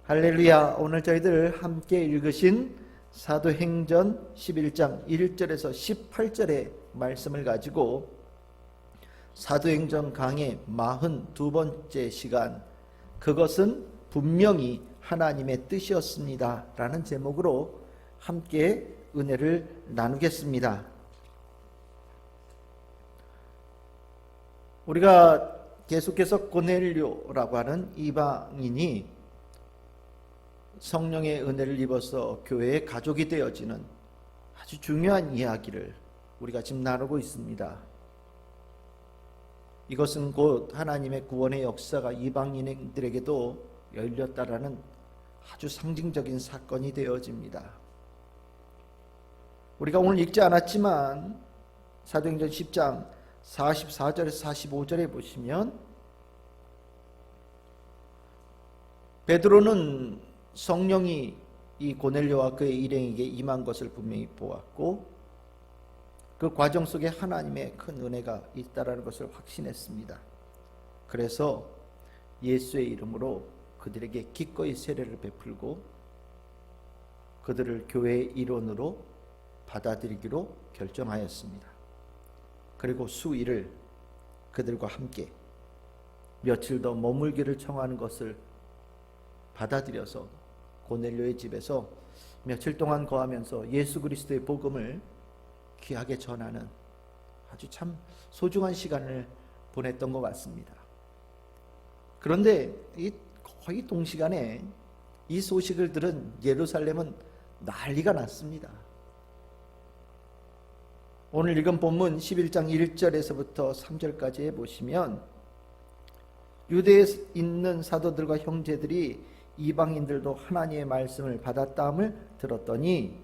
할렐루야. 오늘 저희들 함께 읽으신 사도행전 11장 1절에서 18절의 말씀을 가지고 사도행전 강의 42번째 시간, 그것은 분명히 하나님의 뜻이었습니다 라는 제목으로 함께 은혜를 나누겠습니다. 우리가 계속해서 고넬료라고 하는 이방인이 성령의 은혜를 입어서 교회의 가족이 되어지는 아주 중요한 이야기를 우리가 지금 나누고 있습니다. 이것은 곧 하나님의 구원의 역사가 이방인들에게도 열렸다라는 아주 상징적인 사건이 되어집니다. 우리가 오늘 읽지 않았지만 사도행전 10장 44절에서 45절에 보시면 베드로는 성령이 이 고넬료와 그의 일행에게 임한 것을 분명히 보았고 그 과정 속에 하나님의 큰 은혜가 있다라는 것을 확신했습니다. 그래서 예수의 이름으로 그들에게 기꺼이 세례를 베풀고 그들을 교회의 일원으로 받아들이기로 결정하였습니다. 그리고 수일을 그들과 함께 며칠 더 머물기를 청하는 것을 받아들여서 고넬료의 집에서 며칠 동안 거하면서 예수 그리스도의 복음을 귀하게 전하는 아주 참 소중한 시간을 보냈던 것 같습니다. 그런데 거의 동시간에 이 소식을 들은 예루살렘은 난리가 났습니다. 오늘 읽은 본문 11장 1절에서부터 3절까지 보시면 유대에 있는 사도들과 형제들이 이방인들도 하나님의 말씀을 받았다함을 들었더니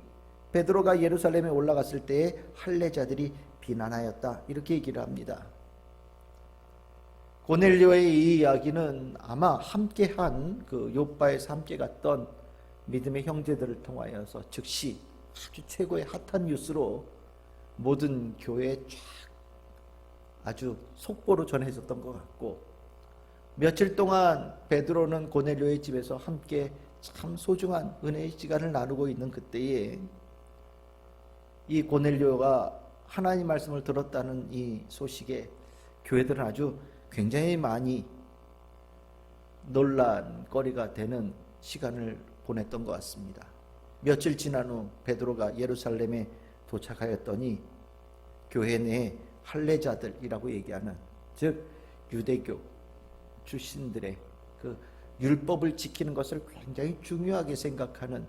베드로가 예루살렘에 올라갔을 때에 할례자들이 비난하였다, 이렇게 얘기를 합니다. 고넬료의 이 이야기는 아마 함께한 그 요바에서 함께 갔던 믿음의 형제들을 통하여서 즉시 아주 최고의 핫한 뉴스로 모든 교회에 쫙 아주 속보로 전해졌던 것 같고, 며칠 동안 베드로는 고넬료의 집에서 함께 참 소중한 은혜의 시간을 나누고 있는 그때에 이 고넬료가 하나님 말씀을 들었다는 이 소식에 교회들은 아주 굉장히 많이 논란거리가 되는 시간을 보냈던 것 같습니다. 며칠 지난 후 베드로가 예루살렘에 도착하였더니 교회 내에 할례자들이라고 얘기하는, 즉 유대교 출신들의 그 율법을 지키는 것을 굉장히 중요하게 생각하는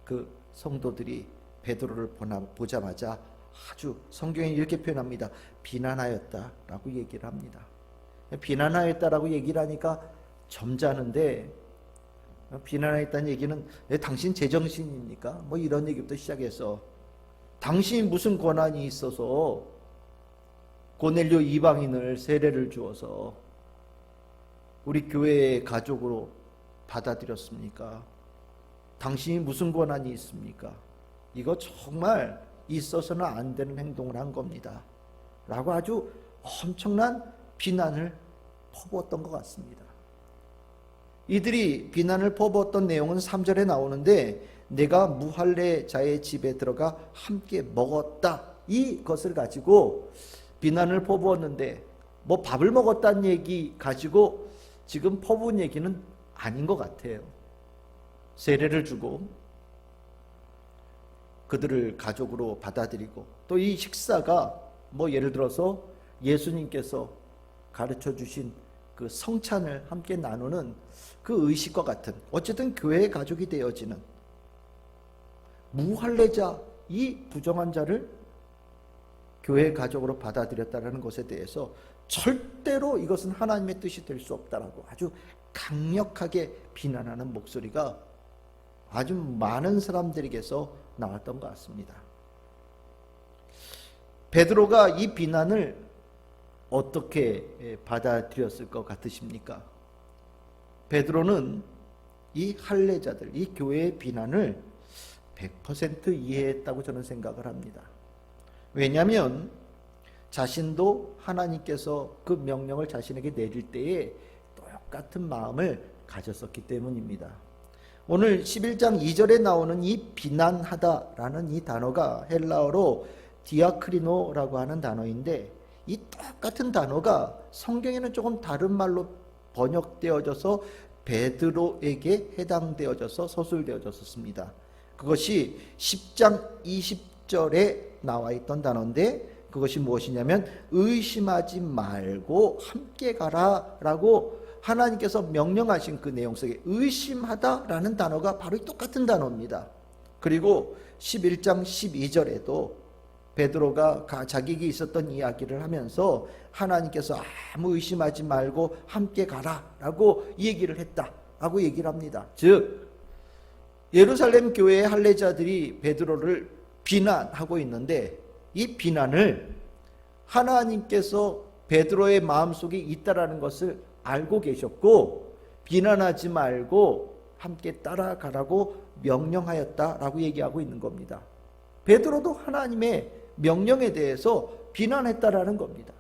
그 성도들이 베드로를 보자마자 아주 성경에 이렇게 표현합니다. 비난하였다라고 얘기를 합니다. 비난하였다라고 얘기를 하니까 점잖은데, 비난하였다는 얘기는 당신 제정신입니까? 뭐 이런 얘기부터 시작해서 당신이 무슨 권한이 있어서 고넬료 이방인을 세례를 주어서 우리 교회의 가족으로 받아들였습니까? 당신이 무슨 권한이 있습니까? 이거 정말 있어서는 안 되는 행동을 한 겁니다 라고 아주 엄청난 비난을 퍼부었던 것 같습니다. 이들이 비난을 퍼부었던 내용은 3절에 나오는데, 내가 무할례자의 집에 들어가 함께 먹었다, 이것을 가지고 비난을 퍼부었는데, 뭐 밥을 먹었다는 얘기 가지고 지금 퍼부은 얘기는 아닌 것 같아요. 세례를 주고 그들을 가족으로 받아들이고, 또 이 식사가 뭐 예를 들어서 예수님께서 가르쳐 주신 그 성찬을 함께 나누는 그 의식과 같은, 어쨌든 교회의 가족이 되어지는 무할례자, 이 부정한 자를 교회의 가족으로 받아들였다는 것에 대해서 절대로 이것은 하나님의 뜻이 될 수 없다라고 아주 강력하게 비난하는 목소리가 아주 많은 사람들에게서 나왔던 것 같습니다. 베드로가 이 비난을 어떻게 받아들였을 것 같으십니까? 베드로는 이 할례자들, 이 교회의 비난을 100% 이해했다고 저는 생각을 합니다. 왜냐하면 자신도 하나님께서 그 명령을 자신에게 내릴 때에 똑같은 마음을 가졌었기 때문입니다. 오늘 11장 2절에 나오는 이 비난하다라는 이 단어가 헬라어로 디아크리노라고 하는 단어인데, 이 똑같은 단어가 성경에는 조금 다른 말로 번역되어져서 베드로에게 해당되어져서 서술되어졌습니다. 그것이 10장 20절에 나와 있던 단어인데, 그것이 무엇이냐면 의심하지 말고 함께 가라 라고 하나님께서 명령하신 그 내용 속에 의심하다라는 단어가 바로 똑같은 단어입니다. 그리고 11장 12절에도 베드로가 자기에게 있었던 이야기를 하면서 하나님께서 아무 의심하지 말고 함께 가라 라고 얘기를 했다 라고 얘기를 합니다. 즉 예루살렘 교회의 할례자들이 베드로를 비난하고 있는데, 이 비난을 하나님께서 베드로의 마음속에 있다라는 것을 알고 계셨고, 비난하지 말고 함께 따라가라고 명령하였다라고 얘기하고 있는 겁니다. 베드로도 하나님의 명령에 대해서 비난했다라는 겁니다.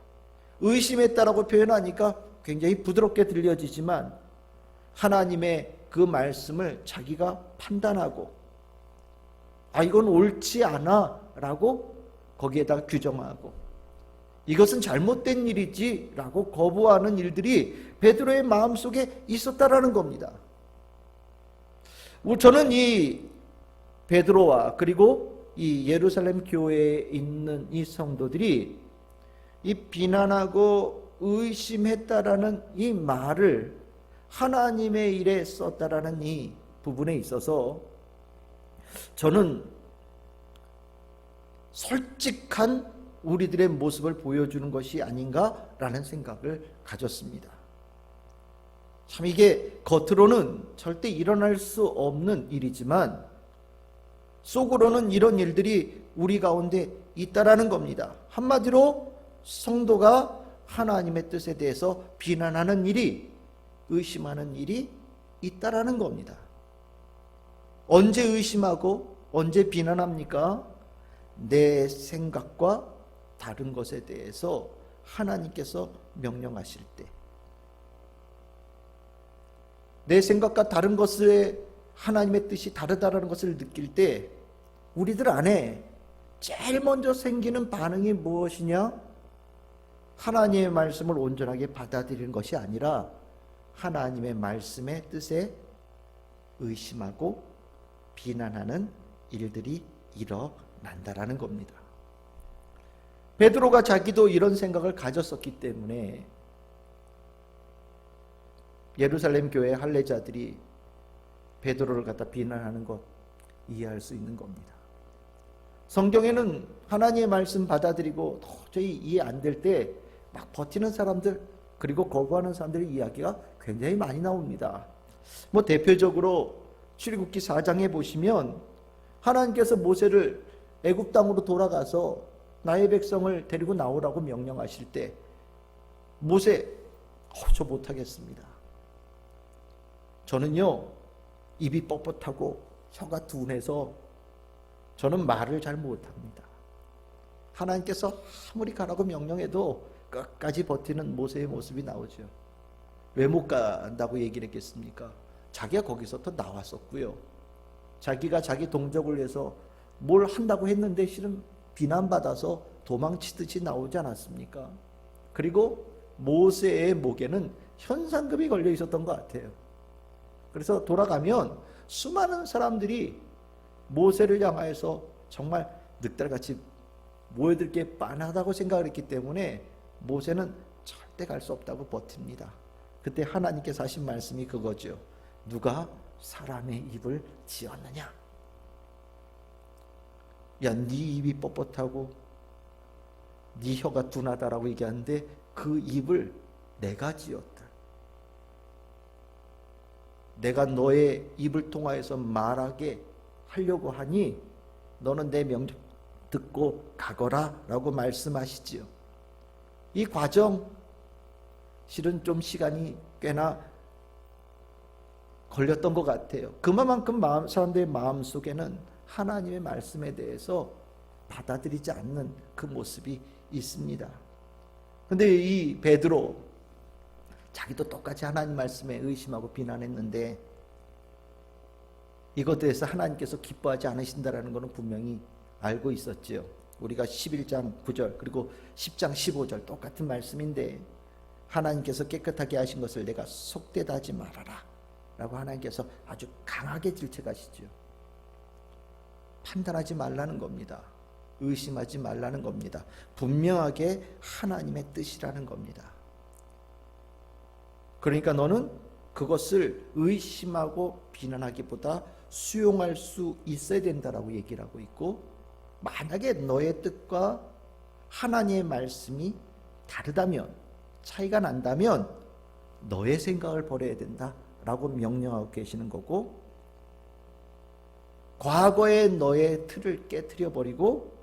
의심했다라고 표현하니까 굉장히 부드럽게 들려지지만, 하나님의 그 말씀을 자기가 판단하고 이건 옳지 않아 라고 거기에다가 규정하고, 이것은 잘못된 일이지 라고 거부하는 일들이 베드로의 마음속에 있었다라는 겁니다. 저는 이 베드로와 그리고 이 예루살렘 교회에 있는 이 성도들이 이 비난하고 의심했다라는 이 말을 하나님의 일에 썼다라는 이 부분에 있어서 저는 솔직한 우리들의 모습을 보여주는 것이 아닌가라는 생각을 가졌습니다. 참 이게 겉으로는 절대 일어날 수 없는 일이지만 속으로는 이런 일들이 우리 가운데 있다라는 겁니다. 한마디로 성도가 하나님의 뜻에 대해서 비난하는 일이, 의심하는 일이 있다라는 겁니다. 언제 의심하고 언제 비난합니까? 내 생각과 다른 것에 대해서 하나님께서 명령하실 때, 내 생각과 다른 것에 하나님의 뜻이 다르다라는 것을 느낄 때 우리들 안에 제일 먼저 생기는 반응이 무엇이냐? 하나님의 말씀을 온전하게 받아들이는 것이 아니라 하나님의 말씀의 뜻에 의심하고 비난하는 일들이 일어난다라는 겁니다. 베드로가 자기도 이런 생각을 가졌었기 때문에 예루살렘 교회 할례자들이 베드로를 갖다 비난하는 것 이해할 수 있는 겁니다. 성경에는 하나님의 말씀 받아들이고 도저히 이해 안 될 때 막 버티는 사람들, 그리고 거부하는 사람들의 이야기가 굉장히 많이 나옵니다. 대표적으로 출애굽기 4장에 보시면 하나님께서 모세를 애굽 땅으로 돌아가서 나의 백성을 데리고 나오라고 명령하실 때 모세, 저 못하겠습니다. 저는요 입이 뻣뻣하고 혀가 둔해서 저는 말을 잘 못합니다. 하나님께서 아무리 가라고 명령해도 끝까지 버티는 모세의 모습이 나오죠. 왜 못 간다고 얘기를 했겠습니까? 자기가 거기서 또 나왔었고요. 자기가 자기 동족을 위해서 뭘 한다고 했는데 실은 비난받아서 도망치듯이 나오지 않았습니까? 그리고 모세의 목에는 현상금이 걸려 있었던 것 같아요. 그래서 돌아가면 수많은 사람들이 모세를 향하여서 정말 늑대같이 모여들 게 빤하다고 생각을 했기 때문에 모세는 절대 갈 수 없다고 버팁니다. 그때 하나님께서 하신 말씀이 그거죠. 누가 사람의 입을 지었느냐? 야, 네 입이 뻣뻣하고 네 혀가 둔하다라고 얘기하는데 그 입을 내가 지었다. 내가 너의 입을 통하여서 말하게 하려고 하니 너는 내 명령 듣고 가거라 라고 말씀하시지요. 이 과정 실은 좀 시간이 꽤나 걸렸던 것 같아요. 그만큼 사람들의 마음속에는 하나님의 말씀에 대해서 받아들이지 않는 그 모습이 있습니다. 근데 이 베드로 자기도 똑같이 하나님 말씀에 의심하고 비난했는데 이것에 대해서 하나님께서 기뻐하지 않으신다라는 것은 분명히 알고 있었지요. 우리가 11장 9절 그리고 10장 15절 똑같은 말씀인데, 하나님께서 깨끗하게 하신 것을 내가 속되다 하지 말아라 라고 하나님께서 아주 강하게 질책하시죠. 판단하지 말라는 겁니다. 의심하지 말라는 겁니다. 분명하게 하나님의 뜻이라는 겁니다. 그러니까 너는 그것을 의심하고 비난하기보다 수용할 수 있어야 된다라고 얘기를 하고 있고, 만약에 너의 뜻과 하나님의 말씀이 다르다면, 차이가 난다면 너의 생각을 버려야 된다라고 명령하고 계시는 거고, 과거의 너의 틀을 깨트려 버리고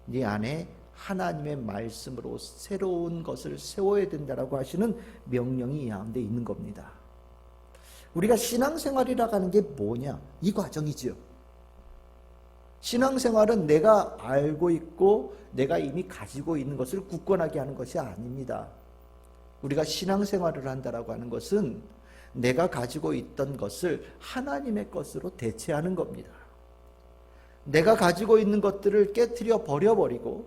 네 안에 하나님의 말씀으로 새로운 것을 세워야 된다라고 하시는 명령이 이 가운데 있는 겁니다. 우리가 신앙생활이라고 하는 게 뭐냐? 이 과정이지요. 신앙생활은 내가 알고 있고 내가 이미 가지고 있는 것을 굳건하게 하는 것이 아닙니다. 우리가 신앙생활을 한다라고 하는 것은 내가 가지고 있던 것을 하나님의 것으로 대체하는 겁니다. 내가 가지고 있는 것들을 깨트려 버려버리고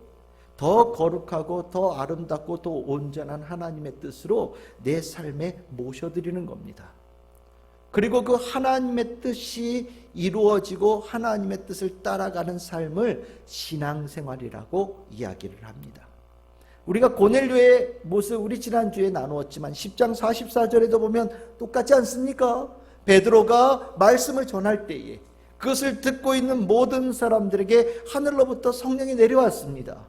더 거룩하고 더 아름답고 더 온전한 하나님의 뜻으로 내 삶에 모셔드리는 겁니다. 그리고 그 하나님의 뜻이 이루어지고 하나님의 뜻을 따라가는 삶을 신앙생활이라고 이야기를 합니다. 우리가 고넬료의 모습 우리 지난주에 나누었지만 10장 44절에도 보면 똑같지 않습니까? 베드로가 말씀을 전할 때에 그것을 듣고 있는 모든 사람들에게 하늘로부터 성령이 내려왔습니다.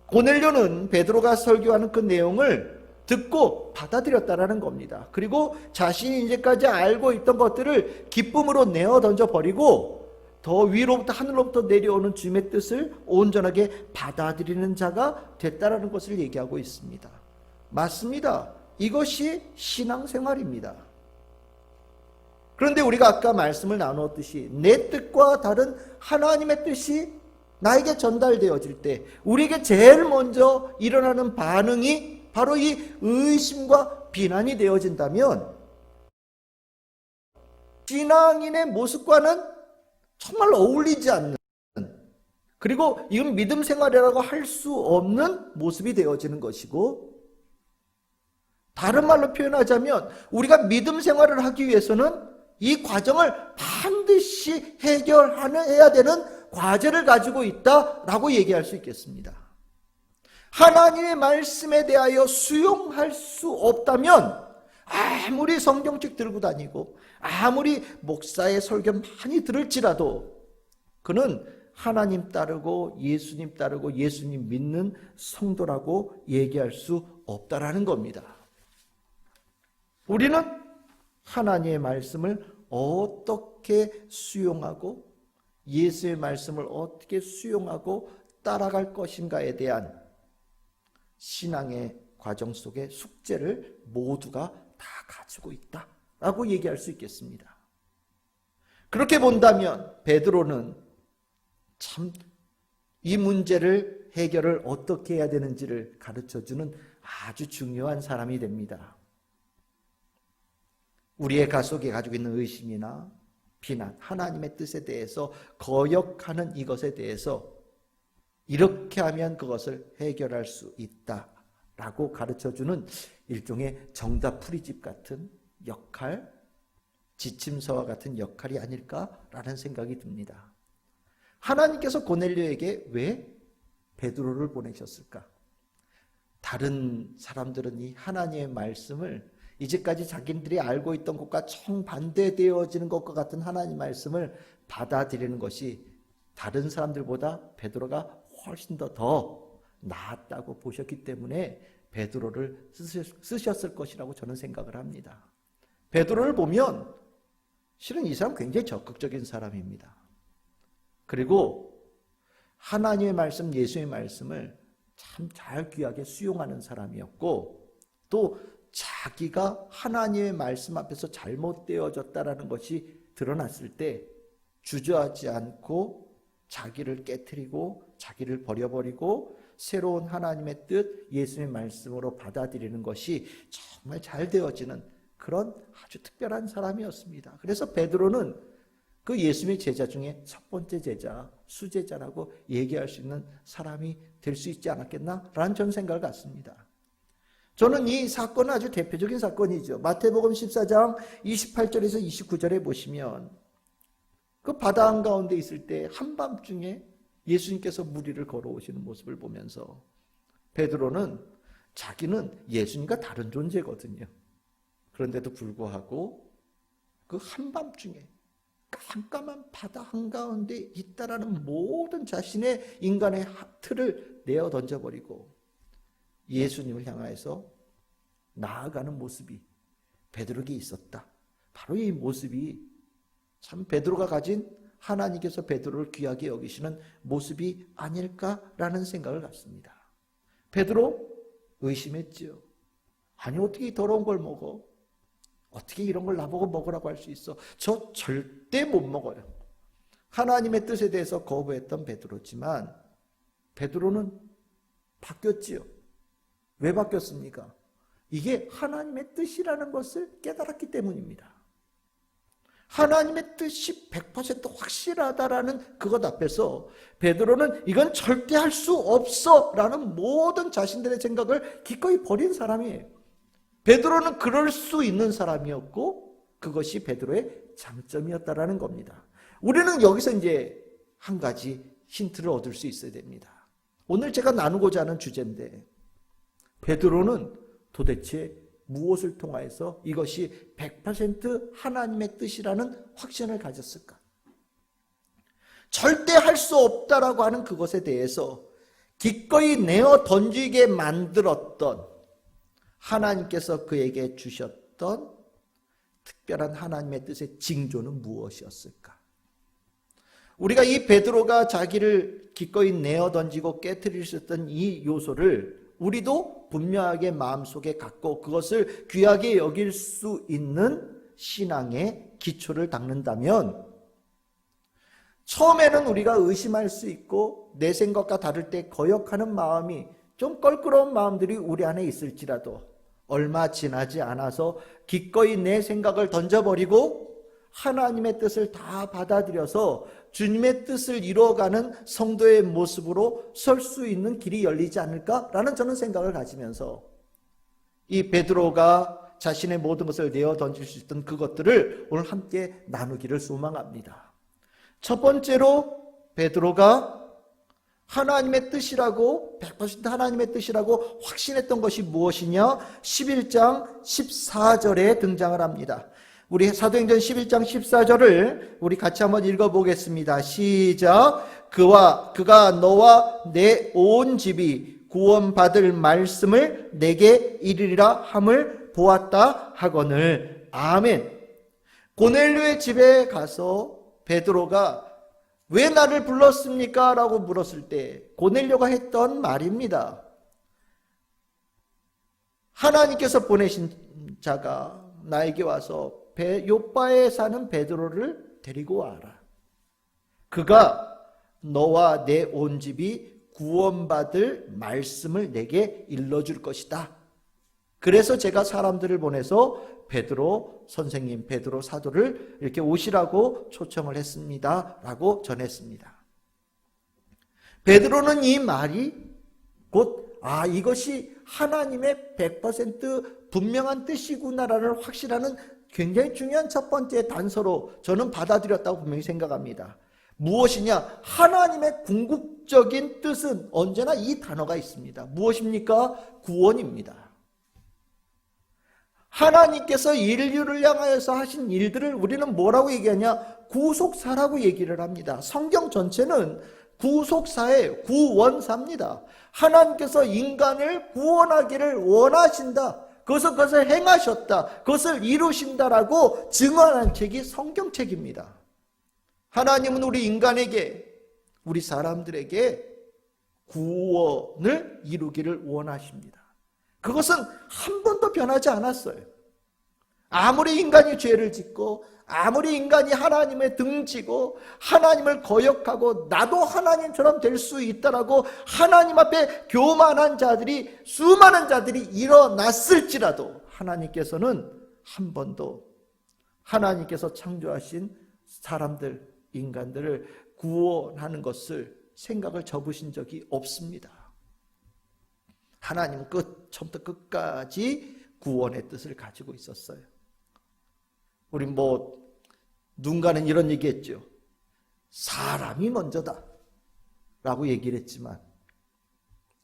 고넬료는 베드로가 설교하는 그 내용을 듣고 받아들였다라는 겁니다. 그리고 자신이 이제까지 알고 있던 것들을 기쁨으로 내어 던져버리고 더 위로부터 하늘로부터 내려오는 주님의 뜻을 온전하게 받아들이는 자가 됐다라는 것을 얘기하고 있습니다. 맞습니다. 이것이 신앙생활입니다. 그런데 우리가 아까 말씀을 나누었듯이 내 뜻과 다른 하나님의 뜻이 나에게 전달되어질 때 우리에게 제일 먼저 일어나는 반응이 바로 이 의심과 비난이 되어진다면 신앙인의 모습과는 정말 어울리지 않는, 그리고 이건 믿음 생활이라고 할 수 없는 모습이 되어지는 것이고, 다른 말로 표현하자면 우리가 믿음 생활을 하기 위해서는 이 과정을 반드시 해결해야 되는 과제를 가지고 있다라고 얘기할 수 있겠습니다. 하나님의 말씀에 대하여 수용할 수 없다면 아무리 성경책 들고 다니고 아무리 목사의 설교 많이 들을지라도 그는 하나님 따르고 예수님 따르고 예수님 믿는 성도라고 얘기할 수 없다라는 겁니다. 우리는 하나님의 말씀을 어떻게 수용하고 예수의 말씀을 어떻게 수용하고 따라갈 것인가에 대한 신앙의 과정 속에 숙제를 모두가 다 가지고 있다라고 얘기할 수 있겠습니다. 그렇게 본다면 베드로는 참 이 문제를 해결을 어떻게 해야 되는지를 가르쳐주는 아주 중요한 사람이 됩니다. 우리의 가속에 가지고 있는 의심이나 비난, 하나님의 뜻에 대해서 거역하는 이것에 대해서 이렇게 하면 그것을 해결할 수 있다라고 가르쳐주는 일종의 정답풀이집 같은 역할, 지침서와 같은 역할이 아닐까라는 생각이 듭니다. 하나님께서 고넬료에게 왜 베드로를 보내셨을까? 다른 사람들은 이 하나님의 말씀을 이제까지 자기들이 알고 있던 것과 정반대되어지는 것과 같은 하나님 말씀을 받아들이는 것이 다른 사람들보다 베드로가 훨씬 더 나았다고 보셨기 때문에 베드로를 쓰셨을 것이라고 저는 생각을 합니다. 베드로를 보면 실은 이 사람 굉장히 적극적인 사람입니다. 그리고 하나님의 말씀, 예수의 말씀을 참 잘 귀하게 수용하는 사람이었고, 또 자기가 하나님의 말씀 앞에서 잘못되어졌다라는 것이 드러났을 때 주저하지 않고 자기를 깨트리고 자기를 버려버리고 새로운 하나님의 뜻, 예수의 말씀으로 받아들이는 것이 정말 잘 되어지는 그런 아주 특별한 사람이었습니다. 그래서 베드로는 그 예수님의 제자 중에 첫 번째 제자, 수제자라고 얘기할 수 있는 사람이 될 수 있지 않았겠나라는 전 생각을 갖습니다. 저는 이 사건은 아주 대표적인 사건이죠. 마태복음 14장 28절에서 29절에 보시면 그 바다 한가운데 있을 때 한밤중에 예수님께서 무리를 걸어오시는 모습을 보면서 베드로는 자기는 예수님과 다른 존재거든요. 그런데도 불구하고 그 한밤중에 깜깜한 바다 한가운데 있다라는 모든 자신의 인간의 틀을 내어 던져버리고 예수님을 향하여서 나아가는 모습이 베드로에게 있었다. 바로 이 모습이 참 베드로가 가진 하나님께서 베드로를 귀하게 여기시는 모습이 아닐까라는 생각을 갖습니다. 베드로 의심했지요. 아니 어떻게 이 더러운 걸 먹어? 어떻게 이런 걸 나보고 먹으라고 할 수 있어? 저 절대 못 먹어요. 하나님의 뜻에 대해서 거부했던 베드로지만 베드로는 바뀌었지요. 왜 바뀌었습니까? 이게 하나님의 뜻이라는 것을 깨달았기 때문입니다. 하나님의 뜻이 100% 확실하다라는 그것 앞에서 베드로는 이건 절대 할 수 없어 라는 모든 자신들의 생각을 기꺼이 버린 사람이에요. 베드로는 그럴 수 있는 사람이었고 그것이 베드로의 장점이었다라는 겁니다. 우리는 여기서 이제 한 가지 힌트를 얻을 수 있어야 됩니다. 오늘 제가 나누고자 하는 주제인데 베드로는 도대체 무엇을 통하여서 이것이 100% 하나님의 뜻이라는 확신을 가졌을까? 절대 할 수 없다라고 하는 그것에 대해서 기꺼이 내어 던지게 만들었던 하나님께서 그에게 주셨던 특별한 하나님의 뜻의 징조는 무엇이었을까? 우리가 이 베드로가 자기를 기꺼이 내어 던지고 깨트릴 수 있었던 이 요소를 우리도 분명하게 마음속에 갖고 그것을 귀하게 여길 수 있는 신앙의 기초를 닦는다면 처음에는 우리가 의심할 수 있고 내 생각과 다를 때 거역하는 마음이 좀 껄끄러운 마음들이 우리 안에 있을지라도 얼마 지나지 않아서 기꺼이 내 생각을 던져버리고 하나님의 뜻을 다 받아들여서 주님의 뜻을 이루어가는 성도의 모습으로 설 수 있는 길이 열리지 않을까라는 저는 생각을 가지면서 이 베드로가 자신의 모든 것을 내어 던질 수 있던 그것들을 오늘 함께 나누기를 소망합니다. 첫 번째로 베드로가 하나님의 뜻이라고 100% 하나님의 뜻이라고 확신했던 것이 무엇이냐? 11장 14절에 등장을 합니다. 우리 사도행전 11장 14절을 우리 같이 한번 읽어보겠습니다. 시작. 그가 너와 내 온 집이 구원받을 말씀을 내게 이르리라 함을 보았다 하거늘. 아멘. 고넬료의 집에 가서 베드로가 왜 나를 불렀습니까? 라고 물었을 때 고넬료가 했던 말입니다. 하나님께서 보내신 자가 나에게 와서 요빠에 사는 베드로를 데리고 와라. 그가 너와 내 온 집이 구원받을 말씀을 내게 일러줄 것이다. 그래서 제가 사람들을 보내서 베드로 선생님, 베드로 사도를 이렇게 오시라고 초청을 했습니다. 라고 전했습니다. 베드로는 이 말이 곧 이것이 하나님의 100% 분명한 뜻이구나라는 확실하는 굉장히 중요한 첫 번째 단서로 저는 받아들였다고 분명히 생각합니다. 무엇이냐? 하나님의 궁극적인 뜻은 언제나 이 단어가 있습니다. 무엇입니까? 구원입니다. 하나님께서 인류를 향하여서 하신 일들을 우리는 뭐라고 얘기하냐? 구속사라고 얘기를 합니다. 성경 전체는 구속사예요. 구원사입니다. 하나님께서 인간을 구원하기를 원하신다. 그것을 행하셨다. 그것을 이루신다라고 증언한 책이 성경책입니다. 하나님은 우리 인간에게, 우리 사람들에게 구원을 이루기를 원하십니다. 그것은 한 번도 변하지 않았어요. 아무리 인간이 죄를 짓고 아무리 인간이 하나님의 등지고 하나님을 거역하고 나도 하나님처럼 될 수 있다라고 하나님 앞에 교만한 자들이 수많은 자들이 일어났을지라도 하나님께서는 한 번도 하나님께서 창조하신 사람들, 인간들을 구원하는 것을 생각을 접으신 적이 없습니다. 하나님은 처음부터 끝까지 구원의 뜻을 가지고 있었어요. 우리 누군가는 이런 얘기했죠. 사람이 먼저다 라고 얘기를 했지만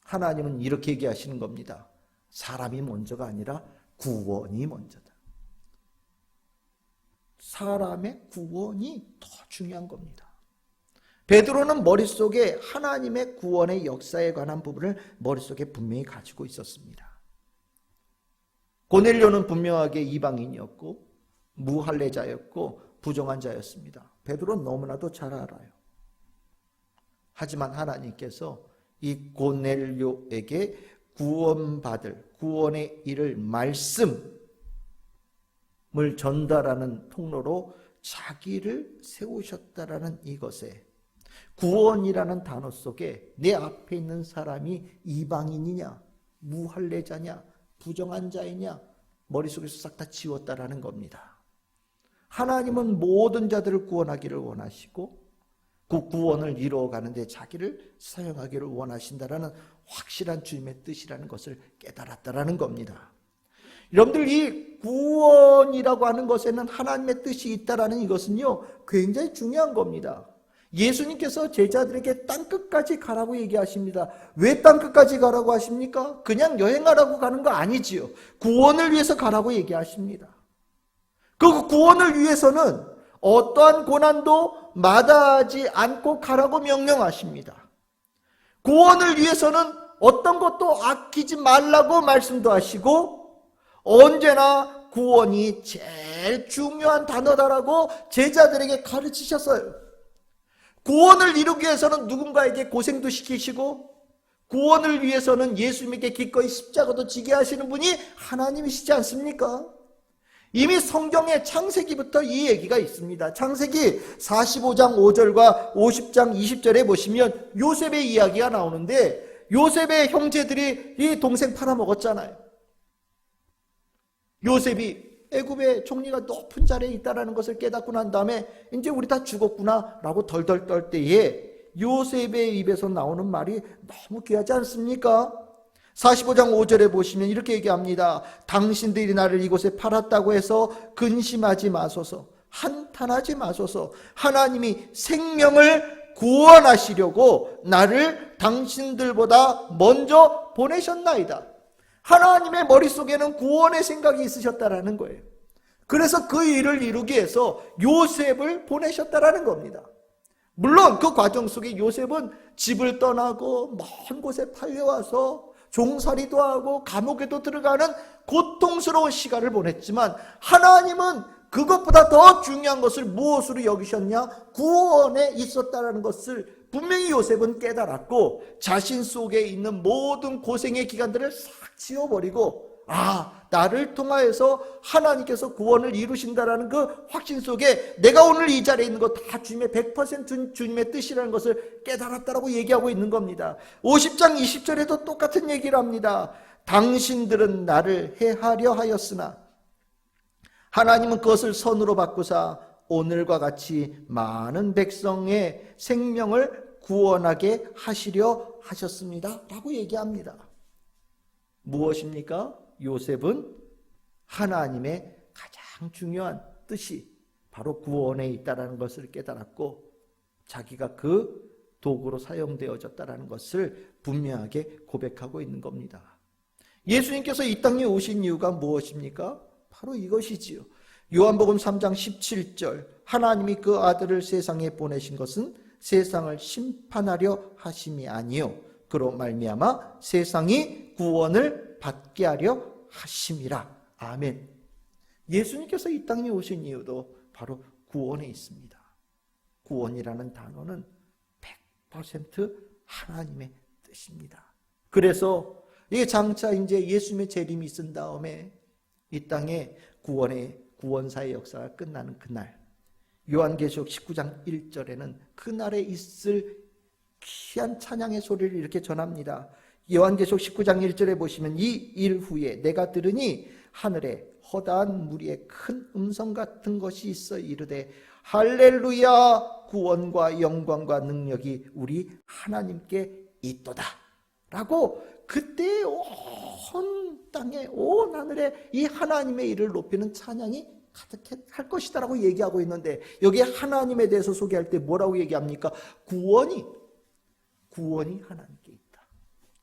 하나님은 이렇게 얘기하시는 겁니다. 사람이 먼저가 아니라 구원이 먼저다. 사람의 구원이 더 중요한 겁니다. 베드로는 머릿속에 하나님의 구원의 역사에 관한 부분을 머릿속에 분명히 가지고 있었습니다. 고넬료는 분명하게 이방인이었고 무할례자였고 부정한 자였습니다. 베드로는 너무나도 잘 알아요. 하지만 하나님께서 이 고넬료에게 구원받을 구원의 이를 말씀을 전달하는 통로로 자기를 세우셨다라는 이것에 구원이라는 단어 속에 내 앞에 있는 사람이 이방인이냐 무할례자냐 부정한 자이냐 머릿속에서 싹 다 지웠다라는 겁니다. 하나님은 모든 자들을 구원하기를 원하시고 그 구원을 이루어가는데 자기를 사용하기를 원하신다라는 확실한 주님의 뜻이라는 것을 깨달았다라는 겁니다. 여러분들 이 구원이라고 하는 것에는 하나님의 뜻이 있다라는 이것은요 굉장히 중요한 겁니다. 예수님께서 제자들에게 땅끝까지 가라고 얘기하십니다. 왜 땅끝까지 가라고 하십니까? 그냥 여행하라고 가는 거 아니지요. 구원을 위해서 가라고 얘기하십니다. 그 구원을 위해서는 어떠한 고난도 마다하지 않고 가라고 명령하십니다. 구원을 위해서는 어떤 것도 아끼지 말라고 말씀도 하시고 언제나 구원이 제일 중요한 단어다라고 제자들에게 가르치셨어요. 구원을 이루기 위해서는 누군가에게 고생도 시키시고 구원을 위해서는 예수님에게 기꺼이 십자가도 지게 하시는 분이 하나님이시지 않습니까? 이미 성경의 창세기부터 이 얘기가 있습니다. 창세기 45장 5절과 50장 20절에 보시면 요셉의 이야기가 나오는데 요셉의 형제들이 이 동생 팔아먹었잖아요. 요셉이 애굽의 총리가 높은 자리에 있다는 것을 깨닫고 난 다음에 이제 우리 다 죽었구나 라고 덜덜 떨 때에 요셉의 입에서 나오는 말이 너무 귀하지 않습니까? 45장 5절에 보시면 이렇게 얘기합니다. 당신들이 나를 이곳에 팔았다고 해서 근심하지 마소서, 한탄하지 마소서. 하나님이 생명을 구원하시려고 나를 당신들보다 먼저 보내셨나이다. 하나님의 머릿속에는 구원의 생각이 있으셨다라는 거예요. 그래서 그 일을 이루기 위해서 요셉을 보내셨다라는 겁니다. 물론 그 과정 속에 요셉은 집을 떠나고 먼 곳에 팔려와서 종살이도 하고 감옥에도 들어가는 고통스러운 시간을 보냈지만 하나님은 그것보다 더 중요한 것을 무엇으로 여기셨냐? 구원에 있었다는 것을 분명히 요셉은 깨달았고 자신 속에 있는 모든 고생의 기간들을 싹 지워버리고 나를 통하여서 하나님께서 구원을 이루신다라는 그 확신 속에 내가 오늘 이 자리에 있는 거 다 주님의 100% 주님의 뜻이라는 것을 깨달았다라고 얘기하고 있는 겁니다. 50장 20절에도 똑같은 얘기를 합니다. 당신들은 나를 해하려 하였으나 하나님은 그것을 선으로 바꾸사 오늘과 같이 많은 백성의 생명을 구원하게 하시려 하셨습니다 라고 얘기합니다. 무엇입니까? 요셉은 하나님의 가장 중요한 뜻이 바로 구원에 있다는 것을 깨달았고 자기가 그 도구로 사용되어졌다는 것을 분명하게 고백하고 있는 겁니다. 예수님께서 이 땅에 오신 이유가 무엇입니까? 바로 이것이지요. 요한복음 3장 17절 하나님이 그 아들을 세상에 보내신 것은 세상을 심판하려 하심이 아니요 그로 말미암아 세상이 구원을 받게 하려 하심이라. 아멘. 예수님께서 이 땅에 오신 이유도 바로 구원에 있습니다. 구원이라는 단어는 100% 하나님의 뜻입니다. 그래서 이게 장차 이제 예수님의 재림이 있은 다음에 이 땅에 구원사의 역사가 끝나는 그날 요한계시록 19장 1절에는 그날에 있을 귀한 찬양의 소리를 이렇게 전합니다. 요한계시록 19장 1절에 보시면 이 일 후에 내가 들으니 하늘에 허다한 무리의 큰 음성 같은 것이 있어 이르되 할렐루야 구원과 영광과 능력이 우리 하나님께 있도다 라고 그때 온 땅에 온 하늘에 이 하나님의 이를 높이는 찬양이 가득할 것이다 라고 얘기하고 있는데, 여기에 하나님에 대해서 소개할 때 뭐라고 얘기합니까? 구원이 하나님께 있다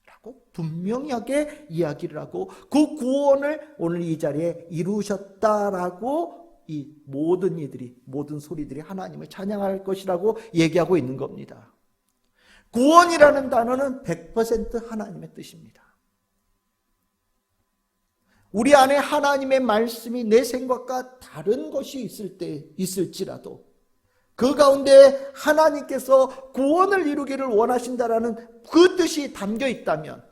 라고 분명하게 이야기를 하고, 그 구원을 오늘 이 자리에 이루셨다라고 이 모든 이들이, 모든 소리들이 하나님을 찬양할 것이라고 얘기하고 있는 겁니다. 구원이라는 단어는 100% 하나님의 뜻입니다. 우리 안에 하나님의 말씀이 내 생각과 다른 것이 있을지라도 그 가운데 하나님께서 구원을 이루기를 원하신다라는 그 뜻이 담겨 있다면,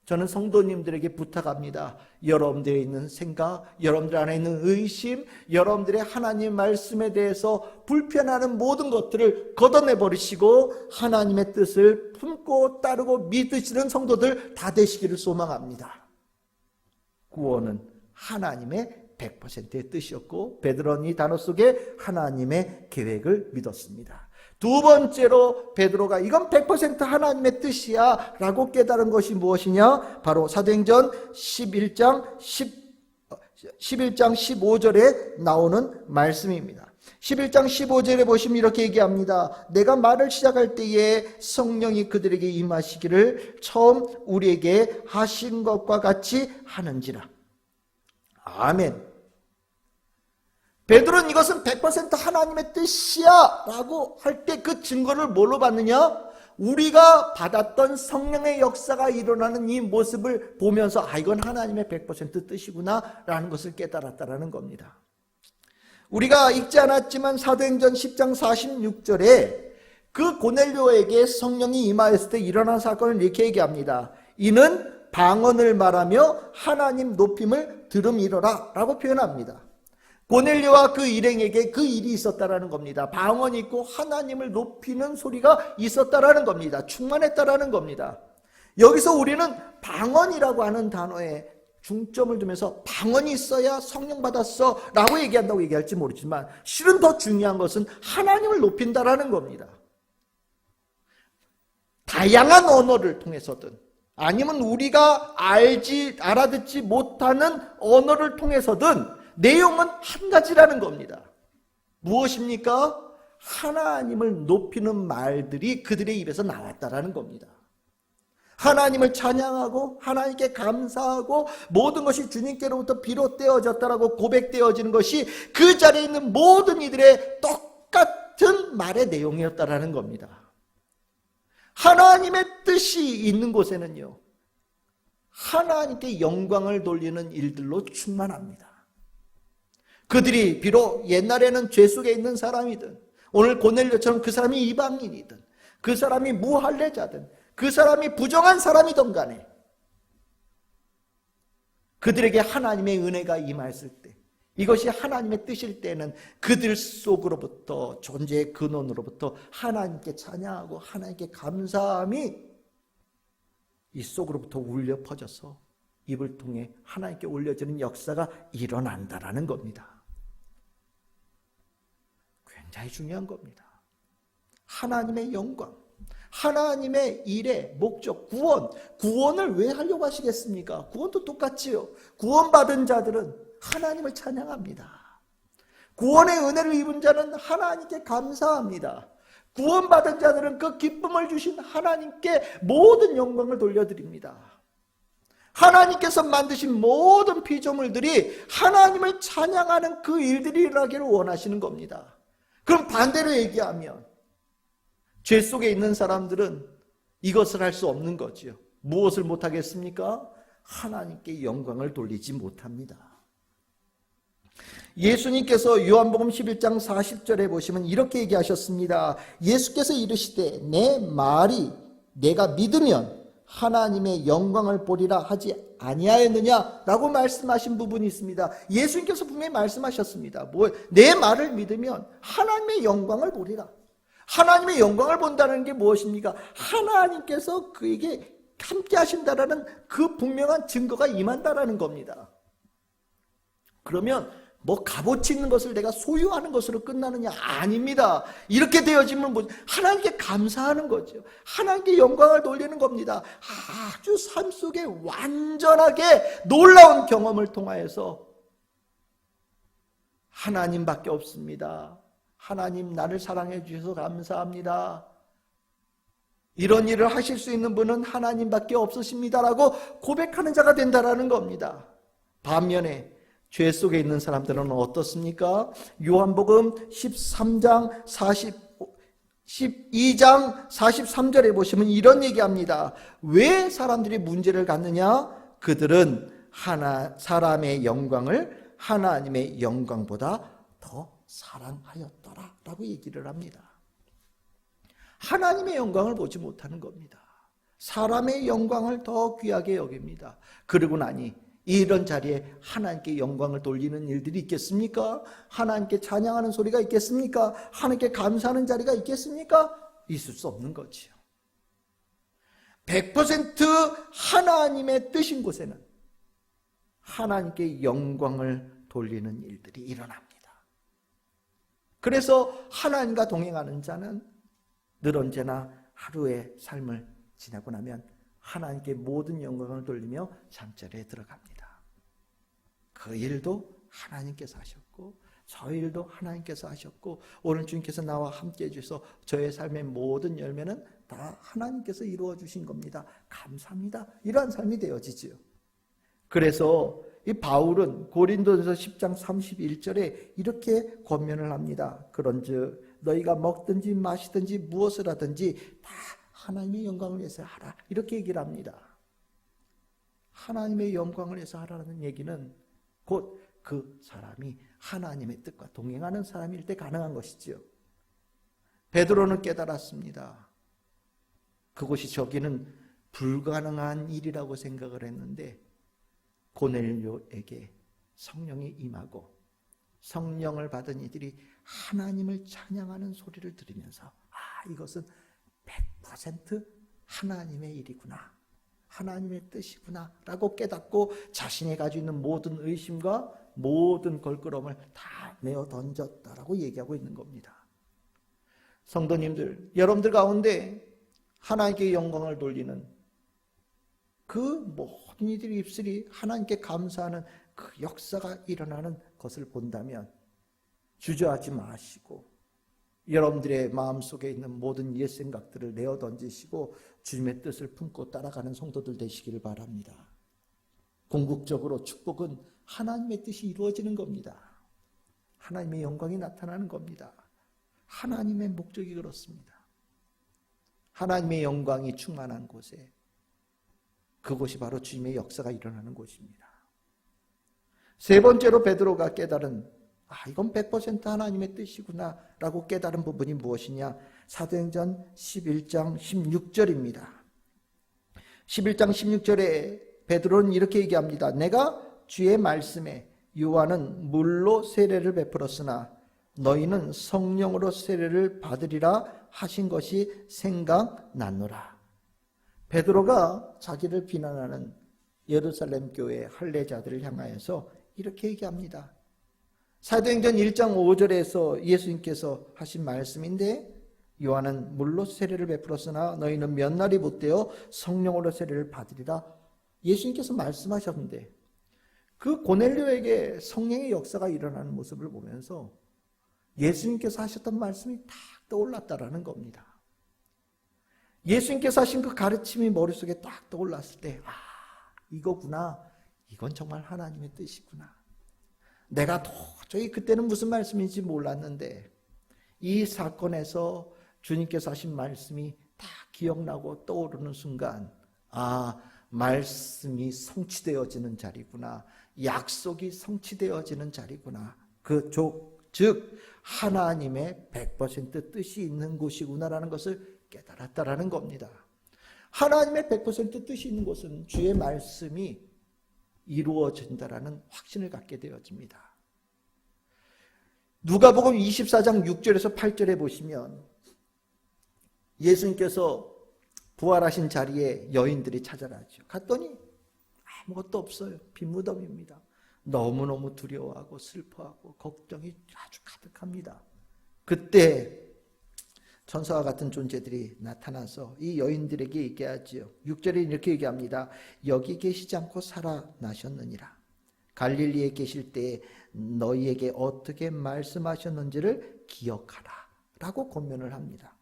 저는 성도님들에게 부탁합니다. 여러분들에 있는 생각, 여러분들 안에 있는 의심, 여러분들의 하나님 말씀에 대해서 불편하는 모든 것들을 걷어내버리시고 하나님의 뜻을 품고 따르고 믿으시는 성도들 다 되시기를 소망합니다. 구원은 하나님의 100%의 뜻이었고, 베드로는 이 단어 속에 하나님의 계획을 믿었습니다. 두 번째로 베드로가 이건 100% 하나님의 뜻이야 라고 깨달은 것이 무엇이냐? 바로 사도행전 11장 15절에 나오는 말씀입니다. 11장 15절에 보시면 이렇게 얘기합니다. 내가 말을 시작할 때에 성령이 그들에게 임하시기를 처음 우리에게 하신 것과 같이 하는지라. 아멘. 베드로는 이것은 100% 하나님의 뜻이야 라고 할 때 그 증거를 뭘로 받느냐? 우리가 받았던 성령의 역사가 일어나는 이 모습을 보면서 이건 하나님의 100% 뜻이구나 라는 것을 깨달았다라는 겁니다. 우리가 읽지 않았지만 사도행전 10장 46절에 그 고넬료에게 성령이 임하였을 때 일어난 사건을 이렇게 얘기합니다. 이는 방언을 말하며 하나님 높임을 들음이러라 라고 표현합니다. 고넬료와 그 일행에게 그 일이 있었다라는 겁니다. 방언이 있고 하나님을 높이는 소리가 있었다라는 겁니다. 충만했다라는 겁니다. 여기서 우리는 방언이라고 하는 단어에 중점을 두면서 방언이 있어야 성령 받았어 라고 얘기한다고 얘기할지 모르지만, 실은 더 중요한 것은 하나님을 높인다라는 겁니다. 다양한 언어를 통해서든 아니면 우리가 알아듣지 못하는 언어를 통해서든 내용은 한 가지라는 겁니다. 무엇입니까? 하나님을 높이는 말들이 그들의 입에서 나왔다라는 겁니다. 하나님을 찬양하고 하나님께 감사하고 모든 것이 주님께로부터 비롯되어졌다라고 고백되어지는 것이 그 자리에 있는 모든 이들의 똑같은 말의 내용이었다라는 겁니다. 하나님의 뜻이 있는 곳에는요, 하나님께 영광을 돌리는 일들로 충만합니다. 그들이 비록 옛날에는 죄 속에 있는 사람이든, 오늘 고넬료처럼 그 사람이 이방인이든, 그 사람이 무할례자든, 그 사람이 부정한 사람이든 간에 그들에게 하나님의 은혜가 임하였을 때, 이것이 하나님의 뜻일 때는 그들 속으로부터, 존재의 근원으로부터 하나님께 찬양하고 하나님께 감사함이 이 속으로부터 울려 퍼져서 입을 통해 하나님께 올려지는 역사가 일어난다라는 겁니다. 굉장히 중요한 겁니다. 하나님의 영광, 하나님의 일의 목적, 구원을 왜 하려고 하시겠습니까? 구원도 똑같지요. 구원받은 자들은 하나님을 찬양합니다. 구원의 은혜를 입은 자는 하나님께 감사합니다. 구원받은 자들은 그 기쁨을 주신 하나님께 모든 영광을 돌려드립니다. 하나님께서 만드신 모든 피조물들이 하나님을 찬양하는 그 일들이 일어나기를 원하시는 겁니다. 그럼 반대로 얘기하면 죄 속에 있는 사람들은 이것을 할 수 없는 거죠. 무엇을 못하겠습니까? 하나님께 영광을 돌리지 못합니다. 예수님께서 요한복음 11장 40절에 보시면 이렇게 얘기하셨습니다. 예수께서 이르시되 내 말이 내가 믿으면 하나님의 영광을 보리라 하지 아니하였느냐라고 말씀하신 부분이 있습니다. 예수님께서 분명히 말씀하셨습니다. 내 말을 믿으면 하나님의 영광을 보리라. 하나님의 영광을 본다는 게 무엇입니까? 하나님께서 그에게 함께 하신다라는 그 분명한 증거가 임한다라는 겁니다. 그러면 뭐 값어치 있는 것을 내가 소유하는 것으로 끝나느냐? 아닙니다. 이렇게 되어지면 하나님께 감사하는 거죠. 하나님께 영광을 돌리는 겁니다. 아주 삶 속에 완전하게 놀라운 경험을 통하여서 하나님밖에 없습니다. 하나님 나를 사랑해 주셔서 감사합니다. 이런 일을 하실 수 있는 분은 하나님밖에 없으십니다라고 고백하는 자가 된다라는 겁니다. 반면에 죄 속에 있는 사람들은 어떻습니까? 요한복음 12장 43절에 보시면 이런 얘기합니다. 왜 사람들이 문제를 갖느냐? 그들은 사람의 영광을 하나님의 영광보다 더 사랑하였더라 라고 얘기를 합니다. 하나님의 영광을 보지 못하는 겁니다. 사람의 영광을 더 귀하게 여깁니다. 그러고 나니 이런 자리에 하나님께 영광을 돌리는 일들이 있겠습니까? 하나님께 찬양하는 소리가 있겠습니까? 하나님께 감사하는 자리가 있겠습니까? 있을 수 없는 거지요. 100% 하나님의 뜻인 곳에는 하나님께 영광을 돌리는 일들이 일어납니다. 그래서 하나님과 동행하는 자는 늘 언제나 하루의 삶을 지나고 나면 하나님께 모든 영광을 돌리며 잠자리에 들어갑니다. 그 일도 하나님께서 하셨고 저 일도 하나님께서 하셨고 오늘 주님께서 나와 함께 해주셔서 저의 삶의 모든 열매는 다 하나님께서 이루어 주신 겁니다. 감사합니다. 이러한 삶이 되어지지요. 그래서 이 바울은 고린도전서 10장 31절에 이렇게 권면을 합니다. 그런즉 너희가 먹든지 마시든지 무엇을 하든지 다 하나님의 영광을 위해서 하라. 이렇게 얘기를 합니다. 하나님의 영광을 위해서 하라는 얘기는 곧 그 사람이 하나님의 뜻과 동행하는 사람일 때 가능한 것이지요. 베드로는 깨달았습니다. 그것이 저기는 불가능한 일이라고 생각을 했는데 고넬료에게 성령이 임하고 성령을 받은 이들이 하나님을 찬양하는 소리를 들으면서 이것은 100% 하나님의 일이구나, 하나님의 뜻이구나 라고 깨닫고 자신이 가지고 있는 모든 의심과 모든 걸끄럼을 다 내어 던졌다라고 얘기하고 있는 겁니다. 성도님들, 여러분들 가운데 하나님께 영광을 돌리는 그 모든 이들의 입술이 하나님께 감사하는 그 역사가 일어나는 것을 본다면 주저하지 마시고 여러분들의 마음속에 있는 모든 옛 생각들을 내어 던지시고 주님의 뜻을 품고 따라가는 성도들 되시기를 바랍니다. 궁극적으로 축복은 하나님의 뜻이 이루어지는 겁니다. 하나님의 영광이 나타나는 겁니다. 하나님의 목적이 그렇습니다. 하나님의 영광이 충만한 곳에 그곳이 바로 주님의 역사가 일어나는 곳입니다. 세 번째로 베드로가 깨달은 이건 100% 하나님의 뜻이구나 라고 깨달은 부분이 무엇이냐? 사도행전 11장 16절입니다. 11장 16절에 베드로는 이렇게 얘기합니다. 내가 주의 말씀에 요한은 물로 세례를 베풀었으나 너희는 성령으로 세례를 받으리라 하신 것이 생각났노라. 베드로가 자기를 비난하는 예루살렘 교회 할례자들을 향하여서 이렇게 얘기합니다. 사도행전 1장 5절에서 예수님께서 하신 말씀인데 요한은 물로 세례를 베풀었으나 너희는 몇 날이 못되어 성령으로 세례를 받으리라. 예수님께서 말씀하셨는데 그 고넬료에게 성령의 역사가 일어나는 모습을 보면서 예수님께서 하셨던 말씀이 딱 떠올랐다라는 겁니다. 예수님께서 하신 그 가르침이 머릿속에 딱 떠올랐을 때 이거구나. 이건 정말 하나님의 뜻이구나. 내가 도저히 그때는 무슨 말씀인지 몰랐는데 이 사건에서 주님께서 하신 말씀이 다 기억나고 떠오르는 순간 말씀이 성취되어지는 자리구나. 약속이 성취되어지는 자리구나. 즉 하나님의 100% 뜻이 있는 곳이구나라는 것을 깨달았다라는 겁니다. 하나님의 100% 뜻이 있는 곳은 주의 말씀이 이루어진다라는 확신을 갖게 되어집니다. 누가복음 24장 6절에서 8절에 보시면 예수님께서 부활하신 자리에 여인들이 찾아가죠. 갔더니 아무것도 없어요. 빈 무덤입니다. 너무너무 두려워하고 슬퍼하고 걱정이 아주 가득합니다. 그때 천사와 같은 존재들이 나타나서 이 여인들에게 얘기하지요. 6절에 이렇게 얘기합니다. 여기 계시지 않고 살아나셨느니라. 갈릴리에 계실 때 너희에게 어떻게 말씀하셨는지를 기억하라 라고 권면을 합니다.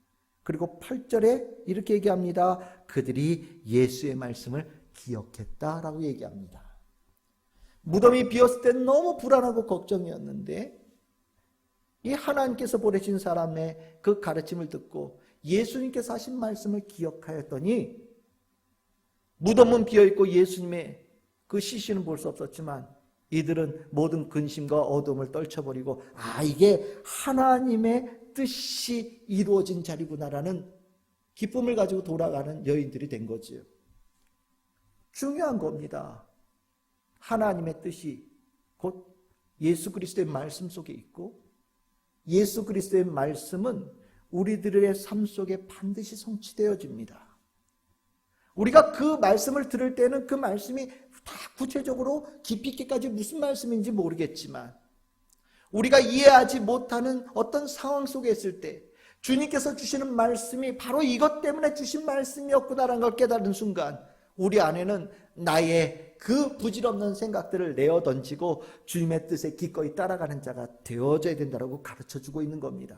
그리고 8절에 이렇게 얘기합니다. 그들이 예수의 말씀을 기억했다라고 얘기합니다. 무덤이 비었을 때 너무 불안하고 걱정이었는데 이 하나님께서 보내신 사람의 그 가르침을 듣고 예수님께서 하신 말씀을 기억하였더니 무덤은 비어있고 예수님의 그 시신은 볼 수 없었지만 이들은 모든 근심과 어둠을 떨쳐버리고 이게 하나님의 뜻이 이루어진 자리구나라는 기쁨을 가지고 돌아가는 여인들이 된 거지요. 중요한 겁니다. 하나님의 뜻이 곧 예수 그리스도의 말씀 속에 있고 예수 그리스도의 말씀은 우리들의 삶 속에 반드시 성취되어집니다. 우리가 그 말씀을 들을 때는 그 말씀이 다 구체적으로 깊이 있게까지 무슨 말씀인지 모르겠지만 우리가 이해하지 못하는 어떤 상황 속에 있을 때 주님께서 주시는 말씀이 바로 이것 때문에 주신 말씀이었구나라는 걸 깨달은 순간 우리 안에는 나의 그 부질없는 생각들을 내어 던지고 주님의 뜻에 기꺼이 따라가는 자가 되어져야 된다고 가르쳐주고 있는 겁니다.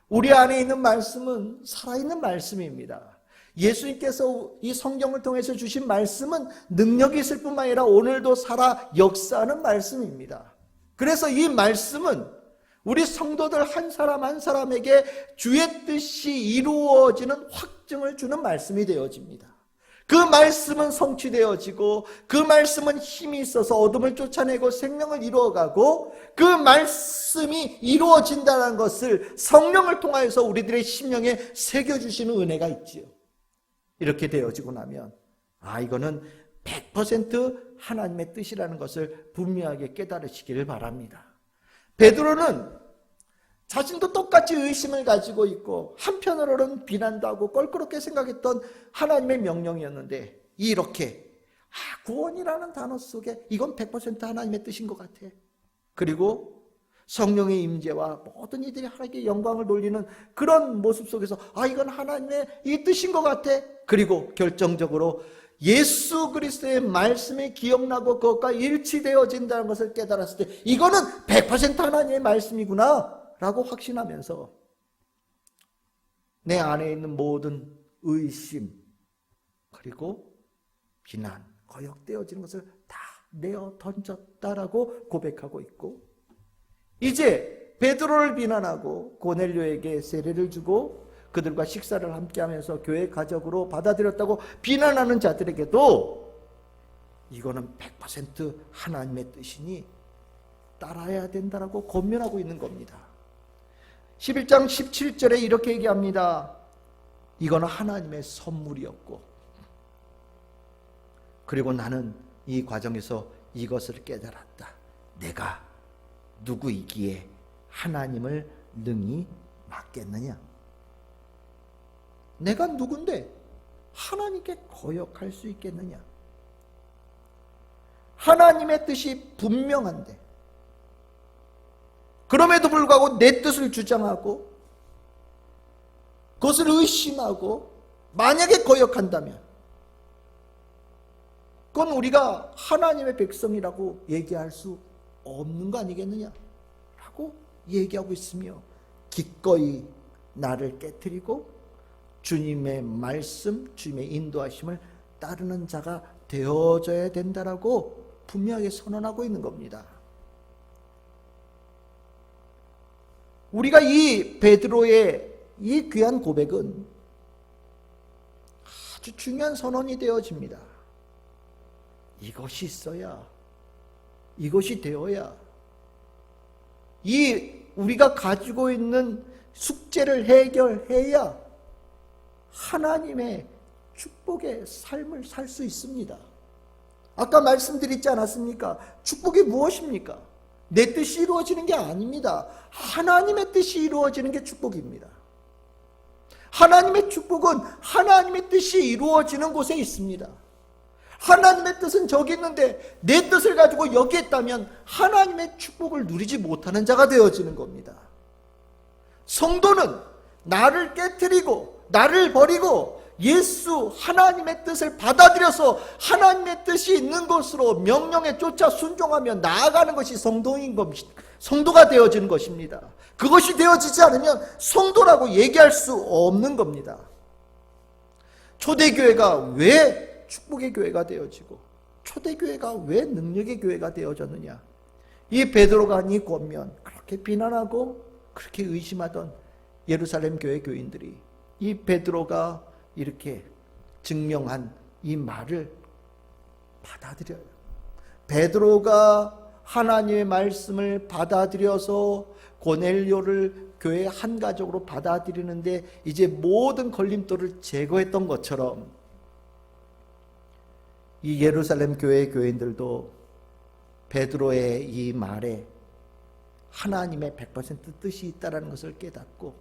우리 안에 있는 말씀은 살아있는 말씀입니다. 예수님께서 이 성경을 통해서 주신 말씀은 능력이 있을 뿐만 아니라 오늘도 살아 역사하는 말씀입니다. 그래서 이 말씀은 우리 성도들 한 사람 한 사람에게 주의 뜻이 이루어지는 확증을 주는 말씀이 되어집니다. 그 말씀은 성취되어지고 그 말씀은 힘이 있어서 어둠을 쫓아내고 생명을 이루어가고 그 말씀이 이루어진다는 것을 성령을 통하여서 우리들의 심령에 새겨주시는 은혜가 있지요. 이렇게 되어지고 나면 이거는 100% 하나님의 뜻이라는 것을 분명하게 깨달으시기를 바랍니다. 베드로는 자신도 똑같이 의심을 가지고 있고 한편으로는 비난도 하고 껄끄럽게 생각했던 하나님의 명령이었는데 이렇게 구원이라는 단어 속에 이건 100% 하나님의 뜻인 것 같아. 그리고 성령의 임재와 모든 이들이 하나님께 영광을 돌리는 그런 모습 속에서 이건 하나님의 이 뜻인 것 같아. 그리고 결정적으로 예수 그리스도의 말씀이 기억나고 그것과 일치되어진다는 것을 깨달았을 때 이거는 100% 하나님의 말씀이구나 라고 확신하면서 내 안에 있는 모든 의심 그리고 비난, 거역되어지는 것을 다 내어 던졌다라고 고백하고 있고 이제 베드로를 비난하고 고넬료에게 세례를 주고 그들과 식사를 함께하면서 교회 가족으로 받아들였다고 비난하는 자들에게도 이거는 100% 하나님의 뜻이니 따라야 된다라고 권면하고 있는 겁니다. 11장 17절에 이렇게 얘기합니다. 이거는 하나님의 선물이었고 그리고 나는 이 과정에서 이것을 깨달았다. 내가 누구이기에 하나님을 능히 맡겠느냐? 내가 누군데 하나님께 거역할 수 있겠느냐? 하나님의 뜻이 분명한데 그럼에도 불구하고 내 뜻을 주장하고 그것을 의심하고 만약에 거역한다면 그건 우리가 하나님의 백성이라고 얘기할 수 없는 거 아니겠느냐? 라고 얘기하고 있으며 기꺼이 나를 깨트리고 주님의 말씀, 주님의 인도하심을 따르는 자가 되어져야 된다라고 분명하게 선언하고 있는 겁니다. 우리가 이 베드로의 이 귀한 고백은 아주 중요한 선언이 되어집니다. 이것이 있어야, 이것이 되어야 우리가 가지고 있는 숙제를 해결해야 하나님의 축복의 삶을 살 수 있습니다. 아까 말씀드리지 않았습니까? 축복이 무엇입니까? 내 뜻이 이루어지는 게 아닙니다. 하나님의 뜻이 이루어지는 게 축복입니다. 하나님의 축복은 하나님의 뜻이 이루어지는 곳에 있습니다. 하나님의 뜻은 저기 있는데 내 뜻을 가지고 여기 있다면 하나님의 축복을 누리지 못하는 자가 되어지는 겁니다. 성도는 나를 깨트리고 나를 버리고 예수 하나님의 뜻을 받아들여서 하나님의 뜻이 있는 곳으로 명령에 쫓아 순종하며 나아가는 것이 성도가 되어지는 것입니다. 그것이 되어지지 않으면 성도라고 얘기할 수 없는 겁니다. 초대교회가 왜 축복의 교회가 되어지고 초대교회가 왜 능력의 교회가 되어졌느냐? 이 베드로가 이 권면 그렇게 비난하고 그렇게 의심하던 예루살렘 교회 교인들이 이 베드로가 이렇게 증명한 이 말을 받아들여요. 베드로가 하나님의 말씀을 받아들여서 고넬료를 교회 한 가족으로 받아들이는데 이제 모든 걸림돌을 제거했던 것처럼 이 예루살렘 교회 교인들도 베드로의 이 말에 하나님의 100% 뜻이 있다는 것을 깨닫고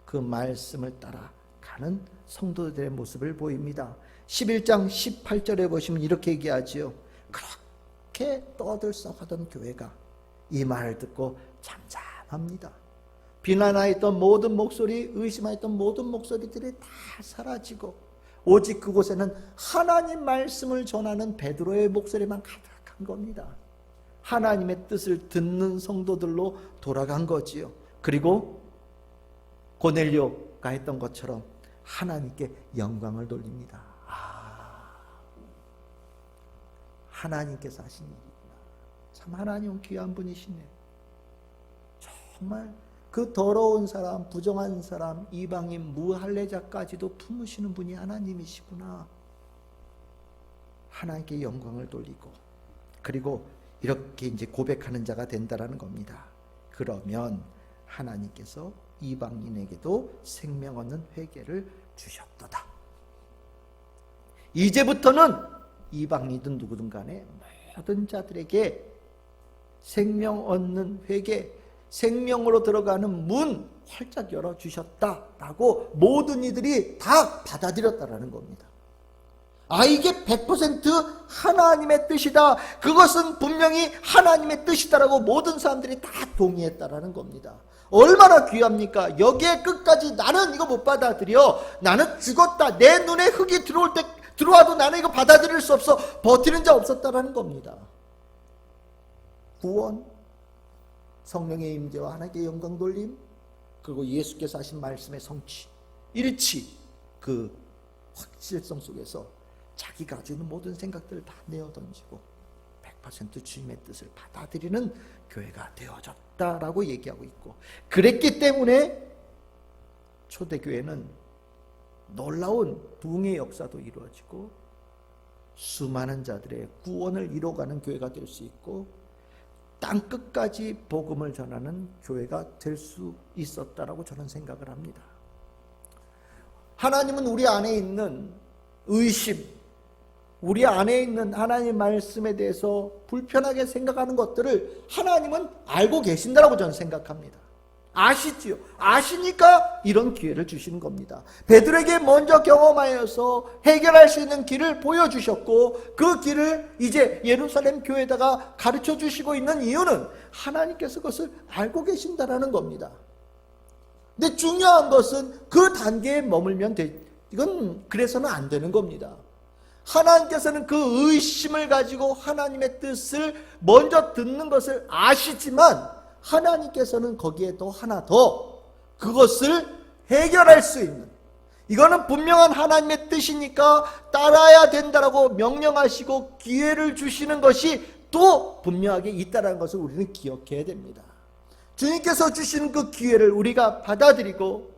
그 말씀을 따라가는 성도들의 모습을 보입니다. 11장 18절에 보시면 이렇게 얘기하지요. 그렇게 떠들썩하던 교회가 이 말을 듣고 잠잠합니다. 비난하였던 모든 목소리, 의심하였던 모든 목소리들이 다 사라지고 오직 그곳에는 하나님 말씀을 전하는 베드로의 목소리만 가득한 겁니다. 하나님의 뜻을 듣는 성도들로 돌아간 거지요. 그리고 고넬료가 했던 것처럼 하나님께 영광을 돌립니다. 하나님께서 하신 일이구나. 참 하나님은 귀한 분이시네. 정말 그 더러운 사람, 부정한 사람, 이방인, 무할례자까지도 품으시는 분이 하나님이시구나. 하나님께 영광을 돌리고 그리고 이렇게 이제 고백하는 자가 된다라는 겁니다. 그러면 하나님께서 이방인에게도 생명 얻는 회개를 주셨도다. 이제부터는 이방인이든 누구든 간에 모든 자들에게 생명 얻는 회개, 생명으로 들어가는 문 활짝 열어주셨다라고 모든 이들이 다 받아들였다라는 겁니다. 이게 100% 하나님의 뜻이다. 그것은 분명히 하나님의 뜻이다라고 모든 사람들이 다 동의했다라는 겁니다. 얼마나 귀합니까? 여기에 끝까지 나는 이거 못 받아들여. 나는 죽었다. 내 눈에 흙이 들어와도 나는 이거 받아들일 수 없어. 버티는 자 없었다라는 겁니다. 구원, 성령의 임재와 하나님께 영광 돌림, 그리고 예수께서 하신 말씀의 성취, 일치, 그 확실성 속에서 자기가 가지고 있는 모든 생각들을 다 내어던지고 100% 주님의 뜻을 받아들이는 교회가 되어졌다라고 얘기하고 있고, 그랬기 때문에 초대교회는 놀라운 부흥의 역사도 이루어지고 수많은 자들의 구원을 이뤄가는 교회가 될 수 있고 땅끝까지 복음을 전하는 교회가 될 수 있었다라고 저는 생각을 합니다. 하나님은 우리 안에 있는 의심, 우리 안에 있는 하나님 말씀에 대해서 불편하게 생각하는 것들을 하나님은 알고 계신다라고 저는 생각합니다. 아시지요? 아시니까 이런 기회를 주시는 겁니다. 베드로에게 먼저 경험하여서 해결할 수 있는 길을 보여주셨고 그 길을 이제 예루살렘 교회에다가 가르쳐 주시고 있는 이유는 하나님께서 그것을 알고 계신다라는 겁니다. 근데 중요한 것은 그 단계에 머물면 이건 그래서는 안 되는 겁니다. 하나님께서는 그 의심을 가지고 하나님의 뜻을 먼저 듣는 것을 아시지만 하나님께서는 거기에 또 하나 더 그것을 해결할 수 있는, 이거는 분명한 하나님의 뜻이니까 따라야 된다라고 명령하시고 기회를 주시는 것이 또 분명하게 있다는 것을 우리는 기억해야 됩니다. 주님께서 주시는 그 기회를 우리가 받아들이고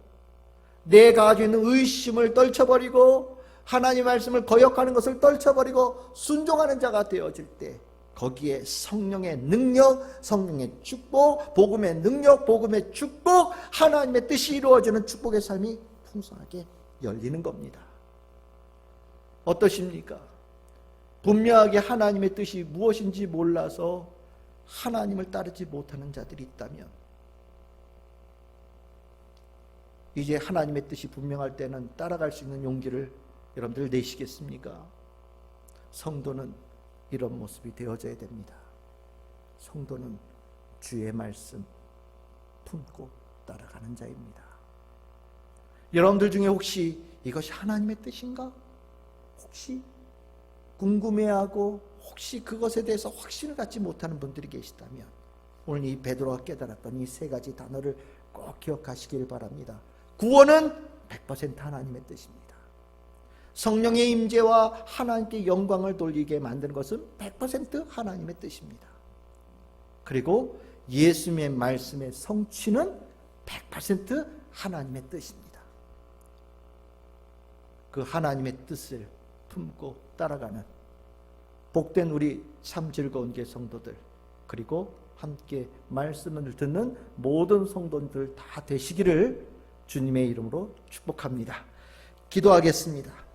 내가 가지고 있는 의심을 떨쳐버리고 하나님의 말씀을 거역하는 것을 떨쳐버리고 순종하는 자가 되어질 때 거기에 성령의 능력, 성령의 축복, 복음의 능력, 복음의 축복, 하나님의 뜻이 이루어지는 축복의 삶이 풍성하게 열리는 겁니다. 어떠십니까? 분명하게 하나님의 뜻이 무엇인지 몰라서 하나님을 따르지 못하는 자들이 있다면 이제 하나님의 뜻이 분명할 때는 따라갈 수 있는 용기를 여러분들 내시겠습니까? 성도는 이런 모습이 되어져야 됩니다. 성도는 주의 말씀 품고 따라가는 자입니다. 여러분들 중에 혹시 이것이 하나님의 뜻인가? 혹시 궁금해하고 혹시 그것에 대해서 확신을 갖지 못하는 분들이 계시다면 오늘 이 베드로가 깨달았던 이 세 가지 단어를 꼭 기억하시길 바랍니다. 구원은 100% 하나님의 뜻입니다. 성령의 임재와 하나님께 영광을 돌리게 만드는 것은 100% 하나님의 뜻입니다. 그리고 예수님의 말씀의 성취는 100% 하나님의 뜻입니다. 그 하나님의 뜻을 품고 따라가는 복된 우리 참 즐거운 게 성도들, 그리고 함께 말씀을 듣는 모든 성도들 다 되시기를 주님의 이름으로 축복합니다. 기도하겠습니다.